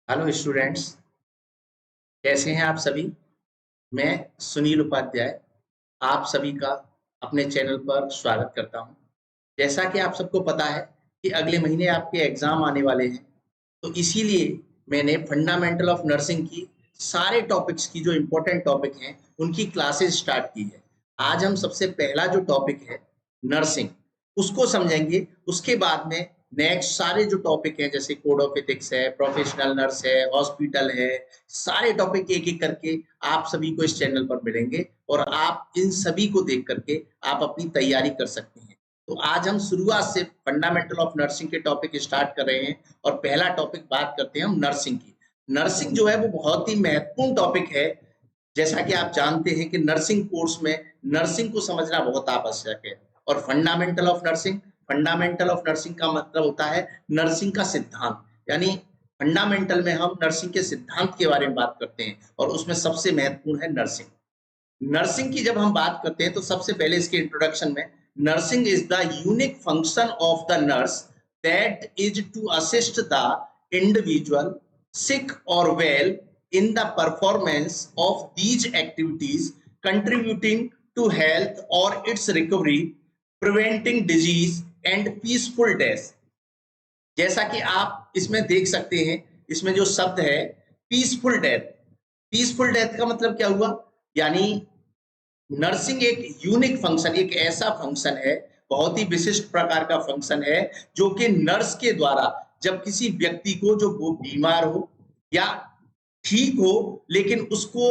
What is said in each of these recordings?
Hello students, कैसे हैं आप सभी। मैं सुनील उपाध्याय आप सभी का अपने चैनल पर स्वागत करता हूं। जैसा कि आप सबको पता है कि अगले महीने आपके एग्जाम आने वाले हैं, तो इसीलिए मैंने फंडामेंटल ऑफ नर्सिंग की सारे टॉपिक्स की जो इम्पोर्टेंट टॉपिक हैं उनकी क्लासेस स्टार्ट की है। आज हम सबसे पहला जो टॉपिक है नर्सिंग, उसको समझेंगे। उसके बाद में नेक्स्ट सारे जो टॉपिक हैं जैसे कोड ऑफ एथिक्स है, प्रोफेशनल नर्स है, हॉस्पिटल है, सारे टॉपिक एक एक करके आप सभी को इस चैनल पर मिलेंगे और आप इन सभी को देख करके आप अपनी तैयारी कर सकते हैं। तो आज हम शुरुआत से फंडामेंटल ऑफ नर्सिंग के टॉपिक स्टार्ट कर रहे हैं और पहला टॉपिक बात करते हैं हम नर्सिंग की। नर्सिंग जो है वो बहुत ही महत्वपूर्ण टॉपिक है। जैसा कि आप जानते हैं कि नर्सिंग कोर्स में नर्सिंग को समझना बहुत आवश्यक है। और फंडामेंटल ऑफ नर्सिंग का मतलब होता है नर्सिंग का सिद्धांत। यानी फंडामेंटल में हम नर्सिंग के सिद्धांत के बारे में बात करते हैं और उसमें सबसे महत्वपूर्ण है नर्सिंग। नर्सिंग की जब हम बात करते हैं तो सबसे पहले इसके इंट्रोडक्शन में nursing is the unique function of the nurse that is to assist the individual sick और well in the performance of these activities contributing to health or its recovery, preventing disease and peaceful death। जैसा कि आप इसमें देख सकते हैं, इसमें जो शब्द है पीसफुल डेथ, पीसफुल डेथ का मतलब क्या हुआ? यानी नर्सिंग एक यूनिक फंक्शन, एक ऐसा फंक्शन है, बहुत ही विशिष्ट प्रकार का फंक्शन है जो कि नर्स के द्वारा जब किसी व्यक्ति को जो वो बीमार हो या ठीक हो लेकिन उसको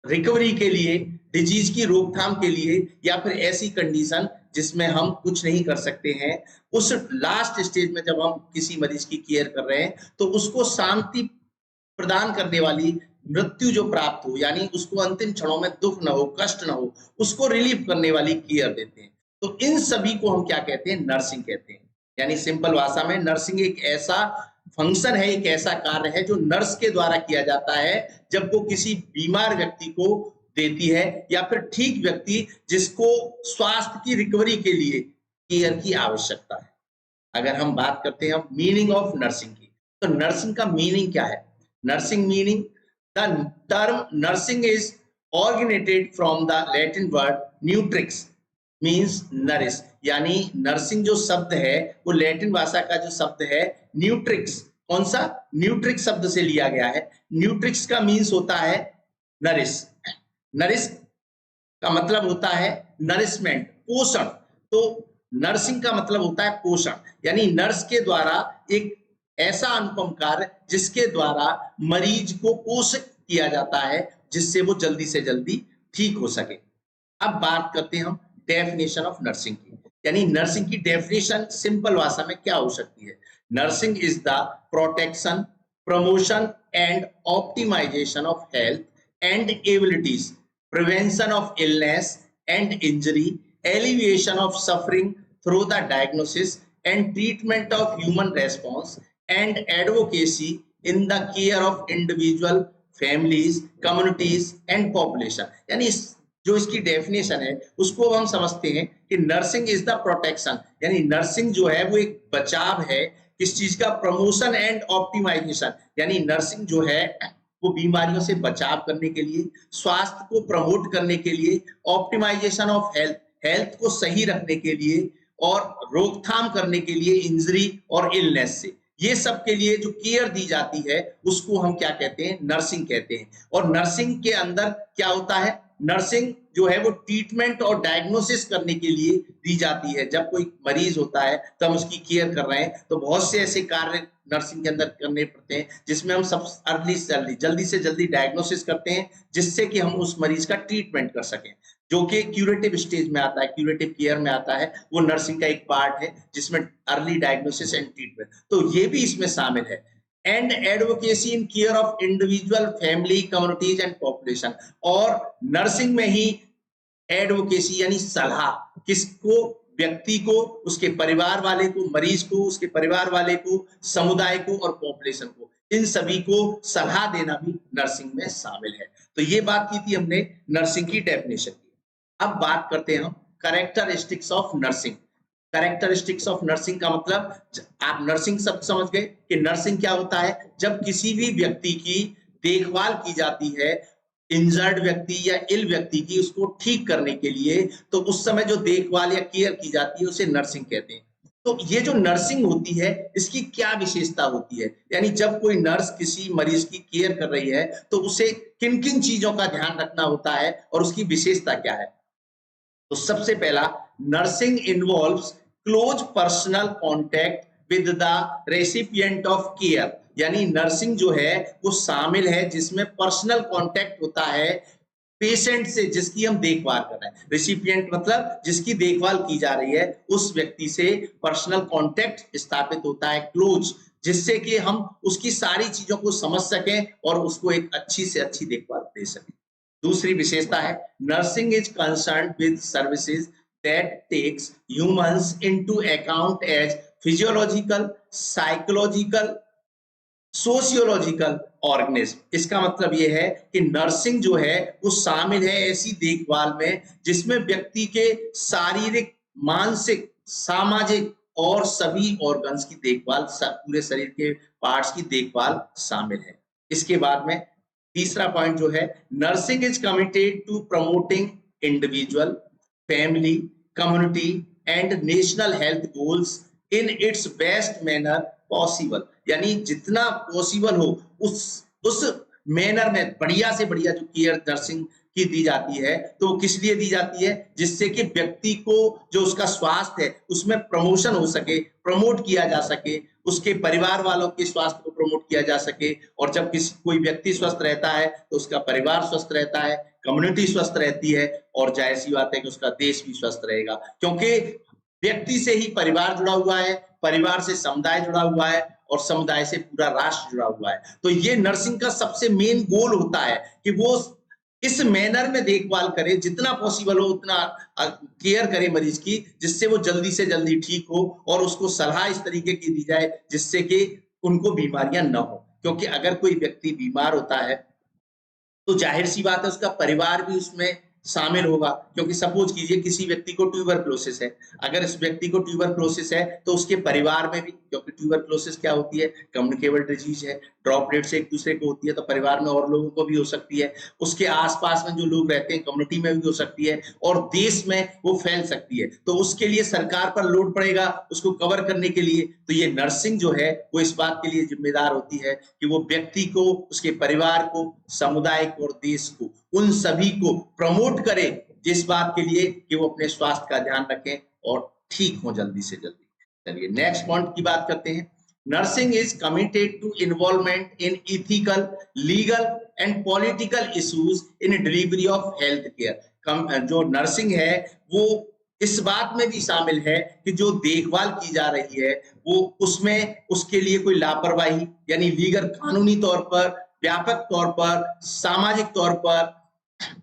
रिकवरी के लिए, डिजीज की रोकथाम के लिए या फिर ऐसी कंडीशन जिसमें हम कुछ नहीं कर सकते हैं, उस लास्ट स्टेज में जब हम किसी मरीज की केयर कर रहे हैं तो उसको शांति प्रदान करने वाली, मृत्यु जो प्राप्त हो यानी उसको अंतिम क्षणों में दुख ना हो, कष्ट ना हो, उसको रिलीव करने वाली केयर देते हैं। तो इन सभी को हम क्या कहते हैं? नर्सिंग कहते हैं। यानी सिंपल भाषा में नर्सिंग एक ऐसा फंक्शन है, एक ऐसा कार्य है जो नर्स के द्वारा किया जाता है जब वो किसी बीमार व्यक्ति को देती है या फिर ठीक व्यक्ति जिसको स्वास्थ्य की रिकवरी के लिए केयर की आवश्यकता है। अगर हम बात करते हैं मीनिंग ऑफ नर्सिंग की, तो नर्सिंग का मीनिंग क्या है? Nursing meaning, the term nursing is originated from the Latin word nutrix means nourish. यानी नर्सिंग जो शब्द है वो लैटिन भाषा का जो शब्द है न्यूट्रिक्स, कौन सा? न्यूट्रिक्स शब्द से लिया गया है। न्यूट्रिक्स का मीन्स होता है नरिश। नरिश का मतलब होता है नरिशमेंट, पोषण। तो नर्सिंग का मतलब होता है पोषण, यानी नर्स के द्वारा एक ऐसा अनुपम कार्य जिसके द्वारा मरीज को पोषित किया जाता है जिससे वो जल्दी से जल्दी ठीक हो सके। अब बात करते हैं हम डेफिनेशन ऑफ नर्सिंग की। यानी नर्सिंग की डेफिनेशन सिंपल भाषा में क्या हो सकती है? Nursing is the protection, promotion and optimization of health and abilities, prevention of illness and injury, alleviation of suffering through the diagnosis and treatment of human response, and advocacy in the care of individual, families, communities and population। यानी जो इसकी definition है उसको हम समझते हैं कि nursing is the protection, यानी नर्सिंग जो है वो एक बचाव है किस चीज का? Promotion and optimization. यानी नर्सिंग जो है वो बीमारियों से बचाव करने के लिए, स्वास्थ्य को प्रमोट करने के लिए, ऑप्टिमाइजेशन ऑफ हेल्थ, हेल्थ को सही रखने के लिए और रोकथाम करने के लिए इंजरी और इलनेस से, ये सब के लिए जो केयर दी जाती है उसको हम क्या कहते हैं? नर्सिंग कहते हैं। और नर्सिंग के अंदर क्या होता है? नर्सिंग जो है वो ट्रीटमेंट और डायग्नोसिस करने के लिए दी जाती है। जब कोई मरीज होता है तो हम उसकी केयर कर रहे हैं तो बहुत से ऐसे कार्य नर्सिंग के अंदर करने पड़ते हैं जिसमें हम सब अर्ली से अर्ली, जल्दी से जल्दी डायग्नोसिस करते हैं जिससे कि हम उस मरीज का ट्रीटमेंट कर सकें, जो कि क्यूरेटिव स्टेज में आता है, क्यूरेटिव केयर में आता है। वो नर्सिंग का एक पार्ट है जिसमें अर्ली डायग्नोसिस एंड ट्रीटमेंट, तो ये भी इसमें शामिल है। And advocacy in care of individual, family, communities and population. और नर्सिंग में ही एडवोकेसी यानी सलाह, किसको? व्यक्ति को, उसके परिवार वाले को, मरीज को, उसके परिवार वाले को, समुदाय को और पॉपुलेशन को, इन सभी को सलाह देना भी नर्सिंग में शामिल है। तो ये बात की थी हमने नर्सिंग की डेफिनेशन की। अब बात करते हैं हम characteristics of nursing. Characteristics of nursing का मतलब, आप नर्सिंग शब्द समझ गए कि नर्सिंग क्या होता है। जब किसी भी व्यक्ति की देखभाल की जाती है, इंजर्ड व्यक्ति या इल व्यक्ति की, उसको ठीक करने के लिए, तो उस समय जो देखभाल या केयर की जाती है उसे नर्सिंग कहते हैं। तो ये जो नर्सिंग होती है, इसकी क्या विशेषता होती है, यानी जब कोई नर्स किसी मरीज की केयर कर रही है तो उसे किन किन चीजों का ध्यान रखना होता है और उसकी विशेषता क्या है। तो सबसे पहला, nursing involves close personal contact with the recipient of care, यानी नर्सिंग जो है वो शामिल है जिसमें पर्सनल कांटेक्ट होता है पेशेंट से, जिसकी हम देखभाल कर रहे हैं। रेसिपिएंट मतलब जिसकी देखभाल की जा रही है, उस व्यक्ति से पर्सनल कांटेक्ट स्थापित होता है, क्लोज, जिससे कि हम उसकी सारी चीजों को समझ सकें और उसको एक अच्छी से अच्छी देखभाल दे सकें। दूसरी विशेषता है, nursing is concerned with services that takes humans into account as physiological, psychological, sociological organism. इसका मतलब ये है कि नर्सिंग जो है वो शामिल है ऐसी देखभाल में जिसमें व्यक्ति के शारीरिक, मानसिक, सामाजिक और सभी ऑर्गन्स की देखभाल, पूरे शरीर के पार्ट्स की देखभाल शामिल है। इसके बाद में तीसरा पॉइंट जो है, nursing is committed to promoting individual, family, community and national health goals in its best manner possible, यानी जितना पॉसिबल हो उस मैनर में बढ़िया से बढ़िया जो केयर नर्सिंग की दी जाती है, तो वो किस लिए दी जाती है, जिससे कि व्यक्ति को जो उसका स्वास्थ्य है उसमें प्रमोशन हो सके, प्रमोट किया जा सके, उसके परिवार वालों के स्वास्थ्य को प्रमोट किया जा सके। और जब कोई व्यक्ति स्वस्थ रहता है तो उसका परिवार स्वस्थ रहता है, कम्युनिटी स्वस्थ रहती है और जाहिर सी बात है कि उसका देश भी स्वस्थ रहेगा, क्योंकि व्यक्ति से ही परिवार जुड़ा हुआ है, परिवार से समुदाय जुड़ा हुआ है और समुदाय से पूरा राष्ट्र जुड़ा हुआ है। तो ये नर्सिंग का सबसे मेन गोल होता है कि वो इस मैनर में देखभाल करे, जितना पॉसिबल हो उतना केयर करे मरीज की, जिससे वो जल्दी से जल्दी ठीक हो और उसको सलाह इस तरीके की दी जाए जिससे कि उनको बीमारियां न हो। क्योंकि अगर कोई व्यक्ति बीमार होता है तो जाहिर सी बात है उसका परिवार भी उसमें शामिल होगा, क्योंकि सपोज कीजिए किसी व्यक्ति को ट्यूबरक्लोसिस है, अगर इस व्यक्ति को ट्यूबरक्लोसिस है तो उसके परिवार में भी, क्योंकि ट्यूबरक्लोसिस क्या होती है, कम्युनिकेबल डिजीज है, ड्रॉपलेट से एक दूसरे को होती है, तो परिवार में और लोगों को भी हो सकती है, उसके आसपास में जो लोग रहते हैं कम्युनिटी में भी हो सकती है और देश में वो फैल सकती है। तो उसके लिए सरकार पर लोड पड़ेगा उसको कवर करने के लिए। तो ये नर्सिंग जो है वो इस बात के लिए जिम्मेदार होती है कि वो व्यक्ति को, उसके परिवार को, समुदाय को और देश को, उन सभी को प्रमोट करे जिस बात के लिए कि वो अपने स्वास्थ्य का ध्यान रखें और ठीक हो जल्दी से जल्दी। चलिए नेक्स्ट पॉइंट की बात करते हैं। Nursing is committed to involvement in ethical, legal and political issues in delivery of health care. जो नर्सिंग है वो इस बात में भी शामिल है कि जो देखभाल की जा रही है वो उसमें उसके लिए कोई लापरवाही, यानी लीगल, कानूनी तौर पर, व्यापक तौर पर, सामाजिक तौर पर,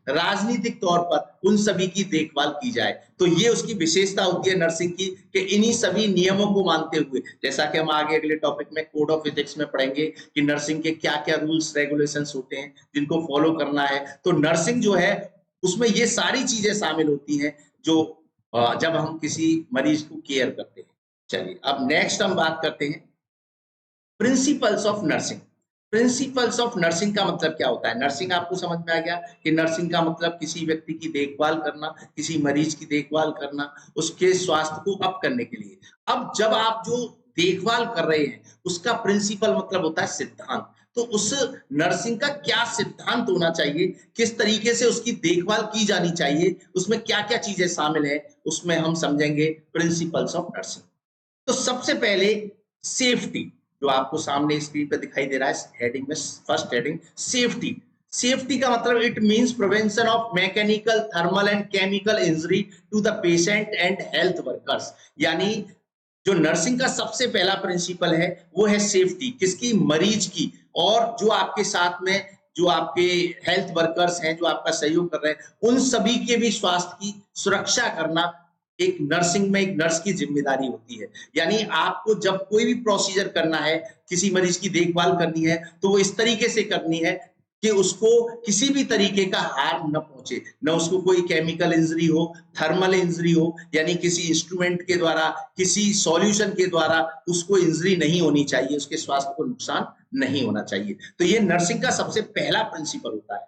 राजनीतिक तौर पर उन सभी की देखभाल की जाए। तो ये उसकी विशेषता होती है नर्सिंग की कि इन्हीं सभी नियमों को मानते हुए, जैसा कि हम आगे अगले टॉपिक में कोड ऑफ एथिक्स में पढ़ेंगे कि नर्सिंग के क्या क्या रूल्स रेगुलेशंस होते हैं जिनको फॉलो करना है। तो नर्सिंग जो है उसमें ये सारी चीजें शामिल होती हैं जो जब हम किसी मरीज को केयर करते हैं। चलिए अब नेक्स्ट हम बात करते हैं principles of nursing. Principles of nursing का मतलब क्या होता है। नर्सिंग आपको समझ में आ गया कि नर्सिंग का मतलब किसी व्यक्ति की देखभाल करना, किसी मरीज की देखभाल करना, उसके स्वास्थ्य को अप करने के लिए। अब जब आप जो देखभाल कर रहे हैं उसका प्रिंसिपल मतलब होता है सिद्धांत। तो उस नर्सिंग का क्या सिद्धांत होना चाहिए, किस तरीके से उसकी देखभाल की जानी चाहिए, उसमें क्या क्या चीजें शामिल है, उसमें हम समझेंगे प्रिंसिपल्स ऑफ नर्सिंग। तो सबसे पहले सेफ्टी, जो आपको सामने स्क्रीन पे दिखाई दे रहा है हेडिंग में, फर्स्ट हेडिंग सेफ्टी। सेफ्टी का मतलब it means prevention of mechanical, thermal and chemical injury to the patient and health workers. यानी जो नर्सिंग का सबसे पहला प्रिंसिपल है वो है सेफ्टी, किसकी, मरीज की, और जो आपके साथ में जो आपके हेल्थ वर्कर्स हैं जो आपका सहयोग कर रहे हैं उन सभी के भी स्वास्थ्य की सुरक्षा करना एक नर्सिंग में एक नर्स की जिम्मेदारी होती है। यानी आपको जब कोई भी प्रोसीजर करना है, किसी मरीज की देखभाल करनी है, तो वो इस तरीके से करनी है कि उसको किसी भी तरीके का हार्म न पहुंचे, न उसको कोई केमिकल इंजरी हो, थर्मल इंजरी हो, यानी किसी इंस्ट्रूमेंट के द्वारा, किसी सॉल्यूशन के द्वारा उसको इंजरी नहीं होनी चाहिए, उसके स्वास्थ्य को नुकसान नहीं होना चाहिए। तो ये नर्सिंग का सबसे पहला प्रिंसिपल होता है।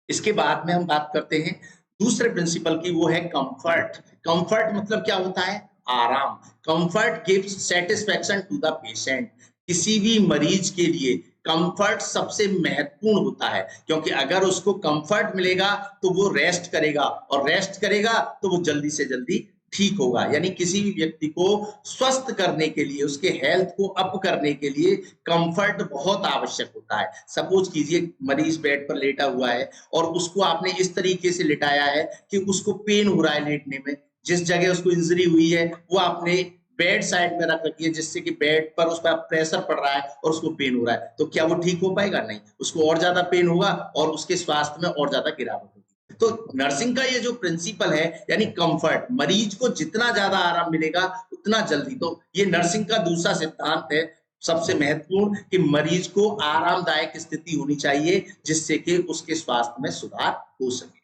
इसके बाद में हम बात करते हैं दूसरे प्रिंसिपल की, वो है कंफर्ट। कंफर्ट मतलब क्या होता है? आराम। Comfort gives satisfaction to the patient. किसी भी मरीज के लिए कंफर्ट सबसे महत्वपूर्ण होता है, क्योंकि अगर उसको कंफर्ट मिलेगा तो वो रेस्ट करेगा, और रेस्ट करेगा तो वो जल्दी से जल्दी ठीक होगा। यानी किसी भी व्यक्ति को स्वस्थ करने के लिए, उसके हेल्थ को अप करने के लिए कंफर्ट बहुत आवश्यक होता है। सपोज कीजिए मरीज बेड पर लेटा हुआ है और उसको आपने इस तरीके से लिटाया है कि उसको पेन हो रहा है लेटने में, जिस जगह उसको इंजरी हुई है वो आपने बेड साइड में रख रखी है, जिससे कि बेड पर उस पर प्रेशर पड़ रहा है और उसको पेन हो रहा है, तो क्या वो ठीक हो पाएगा? नहीं, उसको और ज्यादा पेन होगा और उसके स्वास्थ्य में और ज्यादा गिरावट होगी। तो नर्सिंग का ये जो प्रिंसिपल है, यानी कंफर्ट, मरीज को जितना ज्यादा आराम मिलेगा उतना जल्दी, तो ये नर्सिंग का दूसरा सिद्धांत है सबसे महत्वपूर्ण, कि मरीज को आरामदायक स्थिति होनी चाहिए जिससे कि उसके स्वास्थ्य में सुधार हो सके।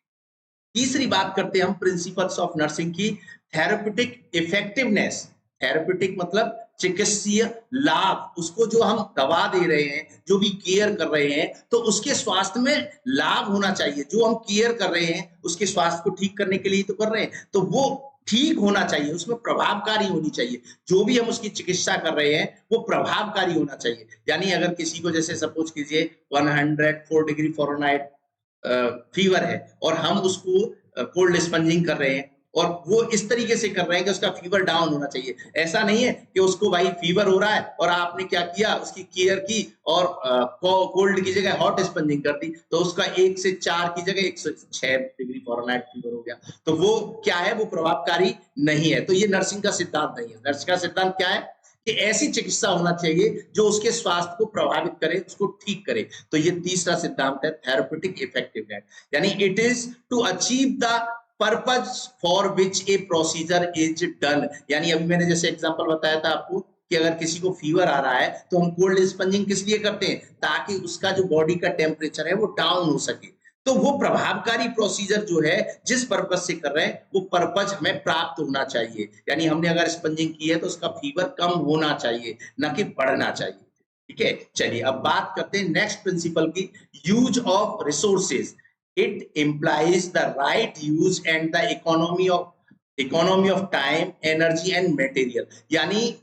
तीसरी बात करते हैं हम प्रिंसिपल्स ऑफ नर्सिंग की, थेरेप्यूटिक इफेक्टिवनेस। थेरेप्यूटिक मतलब चिकित्सीय लाभ, उसको जो हम दवा दे रहे हैं, जो भी केयर कर रहे हैं, तो उसके स्वास्थ्य में लाभ होना चाहिए। जो हम केयर कर रहे हैं उसके स्वास्थ्य को ठीक करने के लिए तो कर रहे हैं, तो वो ठीक होना चाहिए, उसमें प्रभावकारी होनी चाहिए। जो भी हम उसकी चिकित्सा कर रहे हैं वो प्रभावकारी होना चाहिए। यानी अगर किसी को, जैसे सपोज कीजिए 104 डिग्री फ़ारेनहाइट फीवर है और हम उसको कोल्ड स्पंजिंग कर रहे हैं, और वो इस तरीके से कर रहे हैं कि उसका फीवर डाउन होना चाहिए। ऐसा नहीं है कि उसको भाई फीवर हो रहा है और आपने क्या किया, उसकी केयर की और कोल्ड की जगह हॉट स्पंजिंग कर दी, तो उसका 1 से 4 की जगह 106 डिग्री फ़ारेनहाइट फीवर हो गया। तो वो क्या है? वो प्रभावकारी नहीं है। तो ये नर्सिंग का सिद्धांत नहीं है। नर्सिंग का सिद्धांत क्या है? कि ऐसी चिकित्सा होना चाहिए जो उसके स्वास्थ्य को प्रभावित करे, उसको ठीक करे। तो ये तीसरा सिद्धांत है, थेरेप्यूटिक इफेक्टिवनेस, यानी it is to achieve the purpose for which a procedure is done. यानी अभी मैंने जैसे एग्जांपल बताया था आपको कि अगर किसी को फीवर आ रहा है तो हम कोल्ड स्पंजिंग किस लिए करते हैं? ताकि उसका जो बॉडी का टेम्परेचर है वो डाउन हो सके। तो वो प्रभावकारी प्रोसीजर जो है, जिस पर्पज से कर रहे हैं, वो पर्पज हमें प्राप्त होना चाहिए। यानी हमने अगर स्पंजिंग की है तो उसका फीवर कम होना चाहिए, ना कि बढ़ना चाहिए। ठीक है, चलिए अब बात करते हैं नेक्स्ट प्रिंसिपल की, use of resources. It implies the right use and the economy of time, energy and material. यानी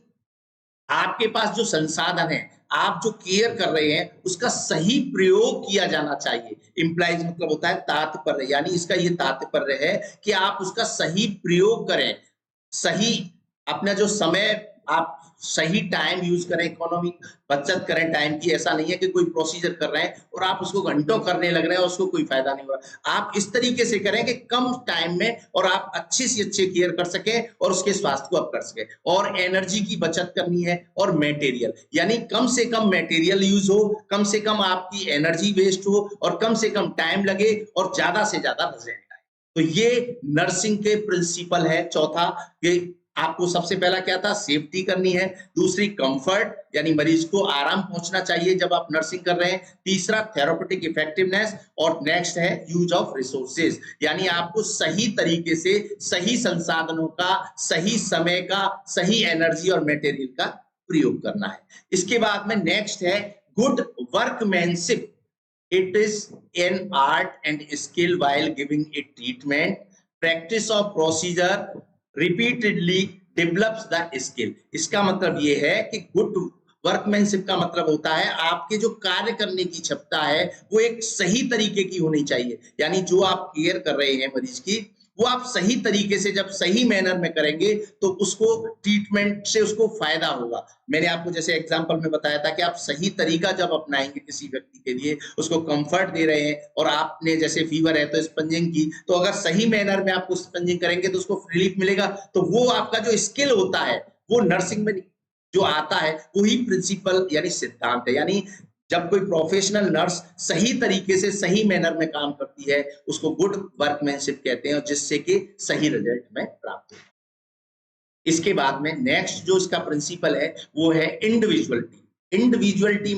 आपके पास जो संसाधन है, आप जो केयर कर रहे हैं, उसका सही प्रयोग किया जाना चाहिए। इम्प्लाइज मतलब होता है तात्पर्य, यानी इसका ये तात्पर्य है कि आप उसका सही प्रयोग करें, सही अपना जो समय, आप सही टाइम यूज करें, इकोनॉमी बचत करें टाइम की। ऐसा नहीं है कि कोई प्रोसीजर कर रहे हैं और आप उसको घंटों करने लग रहे हैं, उसको कोई फायदा नहीं हो रहा। आप इस तरीके से करें कि कम टाइम में और आप अच्छे से अच्छे केयर कर सकें और उसके स्वास्थ्य को अप कर सकें। और एनर्जी की बचत करनी है, और मटेरियल, यानी कम से कम मटेरियल यूज हो, कम से कम आपकी एनर्जी वेस्ट हो, और कम से कम टाइम लगे, और ज्यादा से ज्यादा रिजल्ट आए। तो ये नर्सिंग के प्रिंसिपल है। चौथा, कि आपको सबसे पहला क्या था? सेफ्टी करनी है। दूसरी कंफर्ट, यानी मरीज को आराम पहुंचना चाहिए जब आप नर्सिंग कर रहे हैं। तीसरा थेरेप्यूटिक इफेक्टिवनेस, और नेक्स्ट है यूज ऑफ रिसोर्सेज, यानी आपको सही तरीके से सही संसाधनों का, सही समय का, सही एनर्जी और मटेरियल का प्रयोग करना है। इसके बाद में नेक्स्ट है good workmanship. It is an art and skill while giving a treatment. Practice of procedure repeatedly develops the skill. इसका मतलब ये है कि गुड वर्कमैनशिप का मतलब होता है आपके जो कार्य करने की क्षमता है वो एक सही तरीके की होनी चाहिए। यानी जो आप केयर कर रहे हैं मरीज की, वो आप सही तरीके से जब सही मैनर में करेंगे तो उसको ट्रीटमेंट से उसको फायदा होगा। मैंने आपको जैसे एग्जांपल में बताया था कि आप सही तरीका जब अपनाएंगे किसी व्यक्ति के लिए, उसको कंफर्ट दे रहे हैं, और आपने जैसे फीवर है तो स्पंजिंग की, तो अगर सही मैनर में आपको स्पंजिंग करेंगे तो उसको रिलीफ मिलेगा। तो वो आपका जो स्किल होता है वो नर्सिंग में जो आता है वही प्रिंसिपल यानी सिद्धांत है। यानी जब कोई प्रोफेशनल नर्स सही तरीके से सही मैनर में काम करती है उसको गुड वर्कमैनशिप कहते हैं, और जिससे कि सही रिजल्ट में प्राप्त हो। इसके बाद में नेक्स्ट जो इसका प्रिंसिपल है वो है इंडिविजुअलिटी। इंडिविजुअलिटी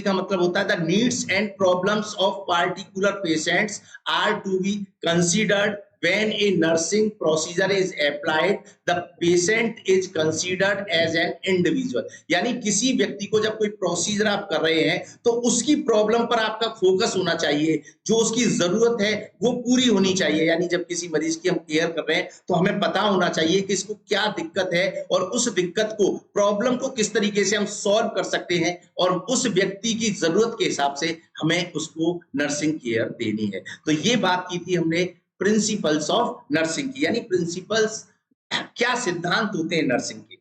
का मतलब होता है the needs and problems of particular patients are to be considered when a nursing procedure is applied the patient is considered as an individual। यानी किसी व्यक्ति को जब कोई प्रोसीजर आप कर रहे हैं तो उसकी प्रॉब्लम पर आपका फोकस होना चाहिए, जो उसकी जरूरत है वो पूरी होनी चाहिए। यानी जब किसी मरीज की हम केयर कर रहे हैं तो हमें पता होना चाहिए कि इसको क्या दिक्कत है और उस दिक्कत को, प्रॉब्लम को किस तरीके से हम सॉल्व कर सकते हैं और उस व्यक्ति की जरूरत के हिसाब से हमें उसको नर्सिंग केयर देनी है। तो ये बात की थी हमने प्रिंसिपल्स ऑफ नर्सिंग की, यानी प्रिंसिपल्स क्या सिद्धांत होते हैं नर्सिंग के।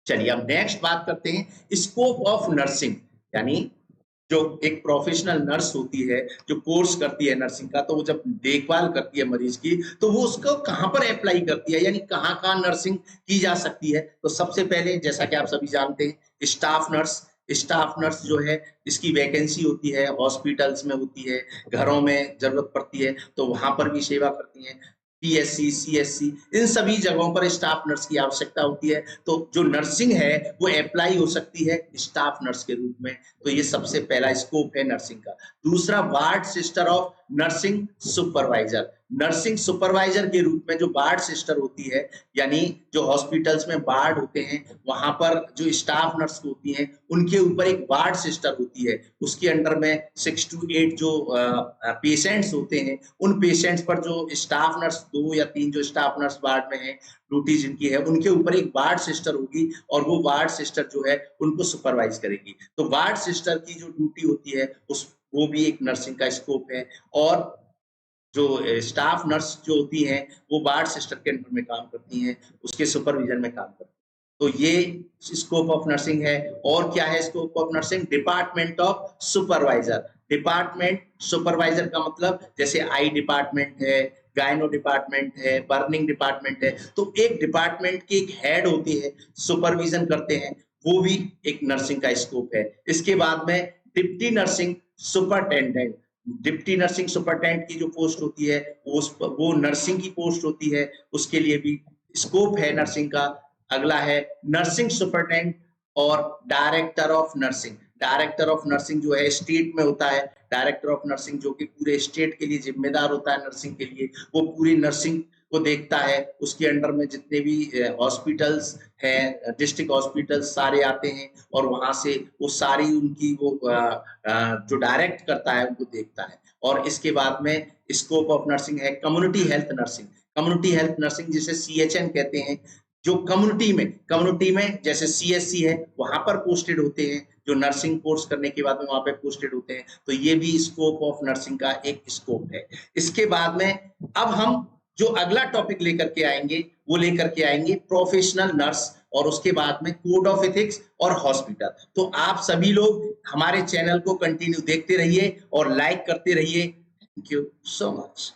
चलिए अब नेक्स्ट बात करते हैं स्कोप ऑफ नर्सिंग, यानी जो एक प्रोफेशनल नर्स होती है जो कोर्स करती है नर्सिंग का, तो वो जब देखभाल करती है मरीज की तो वो उसको कहां पर अप्लाई करती है, यानी कहां कहां नर्सिंग की जा सकती है। तो सबसे पहले जैसा कि आप सभी जानते हैं स्टाफ नर्स। स्टाफ नर्स जो है इसकी वैकेंसी होती है, हॉस्पिटल्स में होती है, घरों में जरूरत पड़ती है तो वहां पर भी सेवा करती है। पीएससी, सीएससी, इन सभी जगहों पर स्टाफ नर्स की आवश्यकता होती है। तो जो नर्सिंग है वो अप्लाई हो सकती है स्टाफ नर्स के रूप में। तो ये सबसे पहला स्कोप है नर्सिंग का। दूसरा, ward sister of nursing supervisor. Nursing supervisor के रूप में जो वार्ड सिस्टर होती है, यानी जो हॉस्पिटल्स में वार्ड होते हैं वहां पर जो स्टाफ नर्स होती हैं उनके ऊपर एक वार्ड सिस्टर होती है। उसके अंडर में 6 to 8 जो पेशेंट्स होते हैं, उन पेशेंट्स पर जो स्टाफ नर्स 2 या 3 जो स्टाफ नर्स वार्ड में है, ड्यूटी जिनकी है, उनके ऊपर एक वार्ड सिस्टर होगी और वो वार्ड सिस्टर जो है उनको सुपरवाइज करेगी। तो वार्ड सिस्टर की जो ड्यूटी होती है उस वो भी एक नर्सिंग का स्कोप है। और जो स्टाफ नर्स जो होती हैं वो वार्ड सिस्टर के अंडर में काम करती हैं, उसके सुपरविजन में काम करती हैं। तो ये स्कोप ऑफ नर्सिंग है। और क्या है scope of nursing? Department of supervisor. Department supervisor का मतलब जैसे आई डिपार्टमेंट है, गायनो डिपार्टमेंट है, बर्निंग डिपार्टमेंट है, तो एक डिपार्टमेंट की एक हेड होती है, सुपरविजन करते हैं, वो भी एक नर्सिंग का स्कोप है। इसके बाद में deputy nursing superintendent. Deputy nursing superintendent की जो पोस्ट होती है वो नर्सिंग की पोस्ट होती है, उसके लिए भी स्कोप है नर्सिंग का। अगला है नर्सिंग सुपरटेंडेंट और director of nursing. Director of nursing जो है स्टेट में होता है। डायरेक्टर ऑफ नर्सिंग जो कि पूरे स्टेट के लिए जिम्मेदार होता है नर्सिंग के लिए, वो पूरी नर्सिंग को देखता है। उसके अंडर में जितने भी हॉस्पिटल्स हैं, डिस्ट्रिक्ट हॉस्पिटल्स सारे आते हैं और वहां से वो सारी उनकी वो जो डायरेक्ट करता है उनको देखता है। और इसके बाद में स्कोप ऑफ नर्सिंग है community health nursing. Community health nursing जिसे सीएचएन कहते हैं, जो कम्युनिटी में जैसे सीएससी है वहां पर पोस्टेड होते हैं, जो नर्सिंग कोर्स करने के बाद में वहां पे पोस्टेड होते हैं। तो ये भी स्कोप ऑफ नर्सिंग का एक स्कोप है। इसके बाद में अब हम जो अगला टॉपिक लेकर के आएंगे वो लेकर के आएंगे प्रोफेशनल नर्स, और उसके बाद में कोड ऑफ एथिक्स और हॉस्पिटल। तो आप सभी लोग हमारे चैनल को कंटिन्यू देखते रहिए और लाइक करते रहिए। Thank you so much.